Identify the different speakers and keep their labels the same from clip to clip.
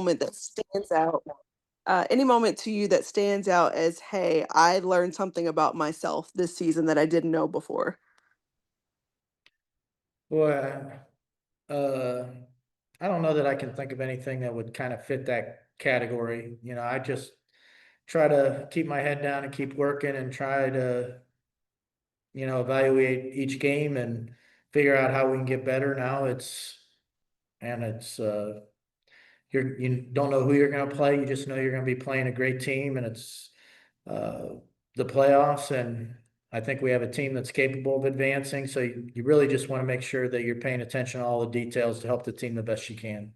Speaker 1: moment that stands out, any moment to you that stands out as, hey, I learned something about myself this season that I didn't know before?
Speaker 2: Well, I don't know that I can think of anything that would kind of fit that category. I just try to keep my head down and keep working and try to, evaluate each game and figure out how we can get better. Now it's you don't know who you're going to play. You just know you're going to be playing a great team, and it's uh, the playoffs. And I think we have a team that's capable of advancing. So you really just want to make sure that you're paying attention to all the details to help the team the best you can.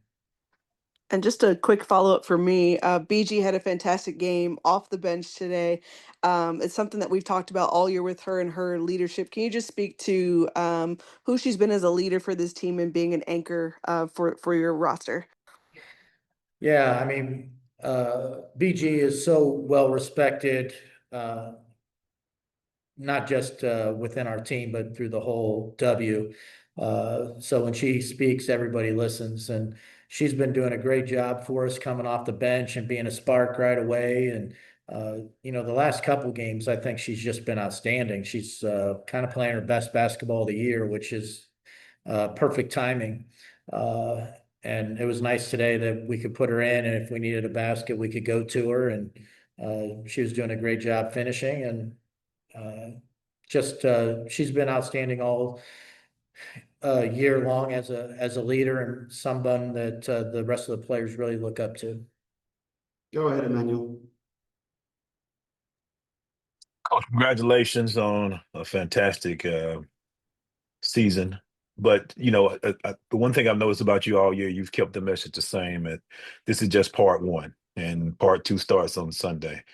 Speaker 1: And just a quick follow-up for me, BG had a fantastic game off the bench today. It's something that we've talked about all year with her and her leadership. Can you just speak to who she's been as a leader for this team and being an anchor for your roster?
Speaker 2: Yeah, I mean, BG is so well respected, not just within our team, but through the whole W. So when she speaks, everybody listens, and she's been doing a great job for us coming off the bench and being a spark right away. And the last couple games, I think she's just been outstanding. She's kind of playing her best basketball of the year, which is perfect timing. Uh, and it was nice today that we could put her in, and if we needed a basket, we could go to her. And she was doing a great job finishing, and just she's been outstanding all year long as a leader and someone that the rest of the players really look up to.
Speaker 3: Go ahead, Emmanuel.
Speaker 4: Coach, congratulations on a fantastic season. But the one thing I've noticed about you all year, you've kept the message the same. And this is just part one, and part two starts on Sunday.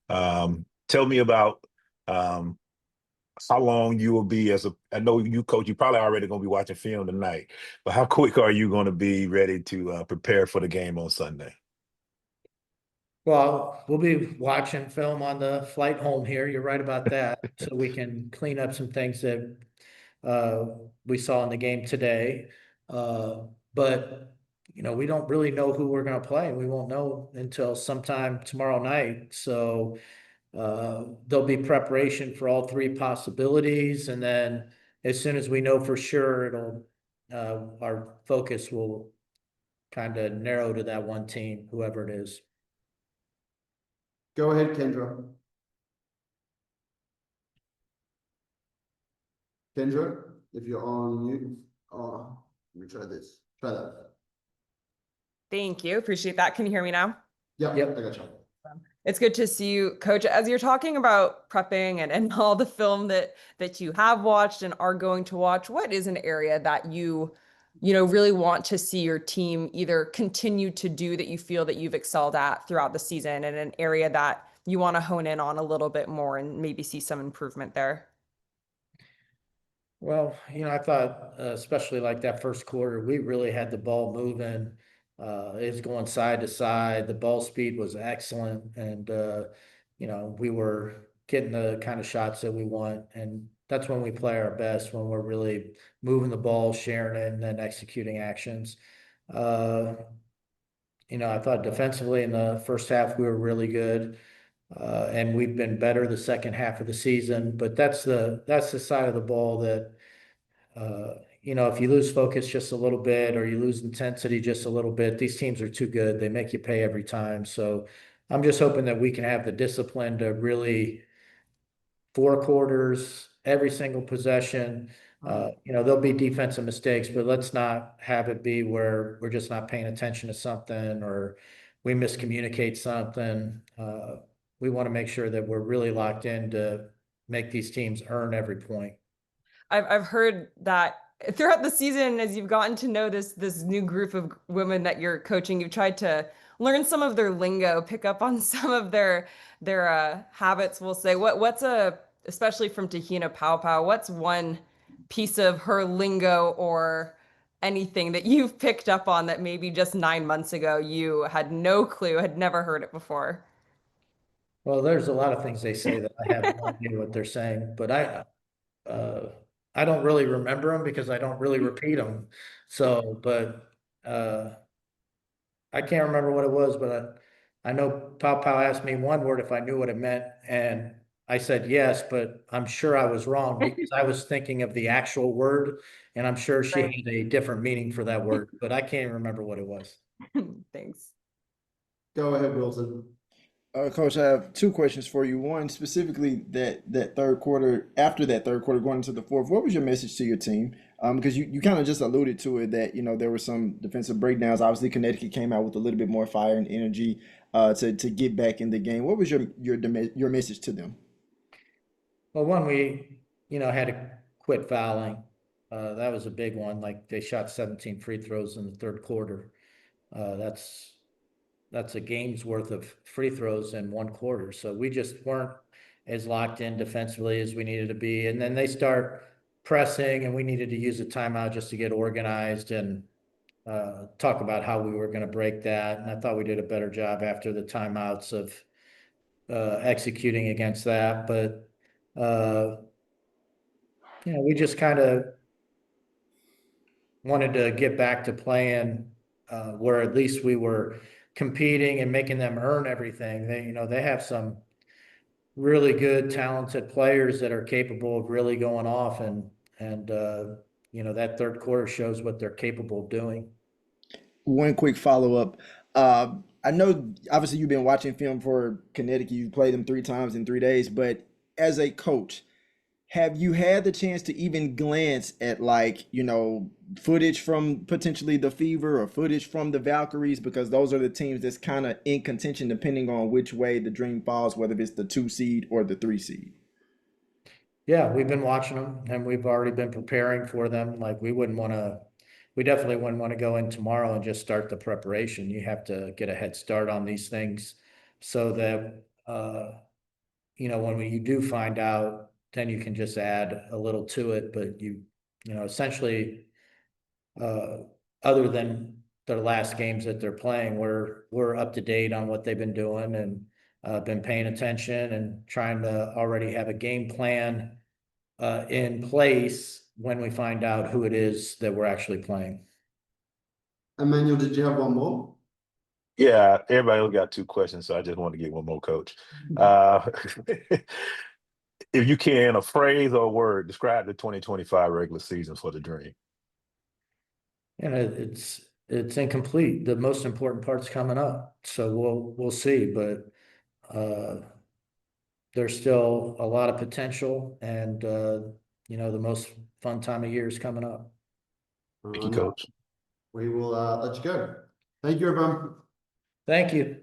Speaker 4: Tell me about how long you will be I know you coach, you probably already going to be watching film tonight, but how quick are you going to be ready to prepare for the game on Sunday?
Speaker 2: Well, we'll be watching film on the flight home here. You're right about that. So we can clean up some things that uh, we saw in the game today. But we don't really know who we're going to play. We won't know until sometime tomorrow night. So there'll be preparation for all three possibilities, and then as soon as we know for sure, our focus will kind of narrow to that one team, whoever it is.
Speaker 3: Go ahead, Kendra. Kendra, if you're on mute, let me try this. Try that.
Speaker 5: Thank you. Appreciate that. Can you hear me now?
Speaker 3: Yep,
Speaker 2: Yep.
Speaker 3: I got you.
Speaker 5: It's good to see you, Coach. As you're talking about prepping and all the film that you have watched and are going to watch, what is an area that you really want to see your team either continue to do that you feel that you've excelled at throughout the season, and an area that you want to hone in on a little bit more and maybe see some improvement there?
Speaker 2: Well, I thought, especially like that first quarter, we really had the ball moving. It was going side to side. The ball speed was excellent. And, we were getting the kind of shots that we want. And that's when we play our best, when we're really moving the ball, sharing it, and then executing actions. Uh, I thought defensively in the first half, we were really good. And we've been better the second half of the season, but that's the side of the ball that if you lose focus just a little bit or you lose intensity just a little bit, these teams are too good. They make you pay every time. So I'm just hoping that we can have the discipline to really 4 quarters, every single possession. There'll be defensive mistakes, but let's not have it be where we're just not paying attention to something or we miscommunicate something. We want to make sure that we're really locked in to make these teams earn every point.
Speaker 5: I've heard that throughout the season, as you've gotten to know this new group of women that you're coaching, you've tried to learn some of their lingo, pick up on some of their habits. We'll say what's especially from Tahina Pow Pow, what's one piece of her lingo or anything that you've picked up on that maybe just 9 months ago you had no clue, had never heard it before?
Speaker 2: Well, there's a lot of things they say that I have no idea what they're saying, but uh, I don't really remember them because I don't really repeat them. So, but I can't remember what it was, but I know Pow Pow asked me one word if I knew what it meant, and I said yes, but I'm sure I was wrong because I was thinking of the actual word, and I'm sure she
Speaker 5: Right.
Speaker 2: had a different meaning for that word, but I can't remember what it was.
Speaker 5: Thanks.
Speaker 3: Go ahead, Wilson.
Speaker 6: Coach, I have two questions for you. One, specifically that third quarter, after that third quarter, going into the fourth, what was your message to your team? Because you kind of just alluded to it that, there were some defensive breakdowns. Obviously, Connecticut came out with a little bit more fire and energy to get back in the game. What was your message to them?
Speaker 2: Well, one, we, had to quit fouling. That was a big one. Like they shot 17 free throws in the third quarter. That's a game's worth of free throws in one quarter. So we just weren't as locked in defensively as we needed to be. And then they start pressing, and we needed to use a timeout just to get organized and talk about how we were going to break that. And I thought we did a better job after the timeouts of executing against that. But we just kind of wanted to get back to playing where at least we were competing and making them earn everything. They have some really good, talented players that are capable of really going off, and that third quarter shows what they're capable of doing.
Speaker 6: One quick follow-up. I know obviously you've been watching film for Connecticut. You played them 3 times in 3 days, but as a coach, have you had the chance to even glance at footage from potentially the Fever or footage from the Valkyries? Because those are the teams that's kind of in contention depending on which way the dream falls, whether it's the 2 seed or the 3 seed.
Speaker 2: Yeah, we've been watching them, and we've already been preparing for them. Like we definitely wouldn't want to go in tomorrow and just start the preparation. You have to get a head start on these things so that, when you do find out, then you can just add a little to it. But essentially, uh, other than their last games that they're playing, we're up to date on what they've been doing, and been paying attention and trying to already have a game plan in place when we find out who it is that we're actually playing.
Speaker 3: Emmanuel, did you have one more?
Speaker 4: Yeah, everybody else got 2 questions, so I just want to get one more, Coach. Uh, if you can, a phrase or a word, describe the 2025 regular season for the Dream.
Speaker 2: And it's incomplete. The most important part's coming up, so we'll see. But there's still a lot of potential, and the most fun time of year is coming up.
Speaker 4: Thank you, Coach.
Speaker 3: We will let you go. Thank you, everyone.
Speaker 2: Thank you.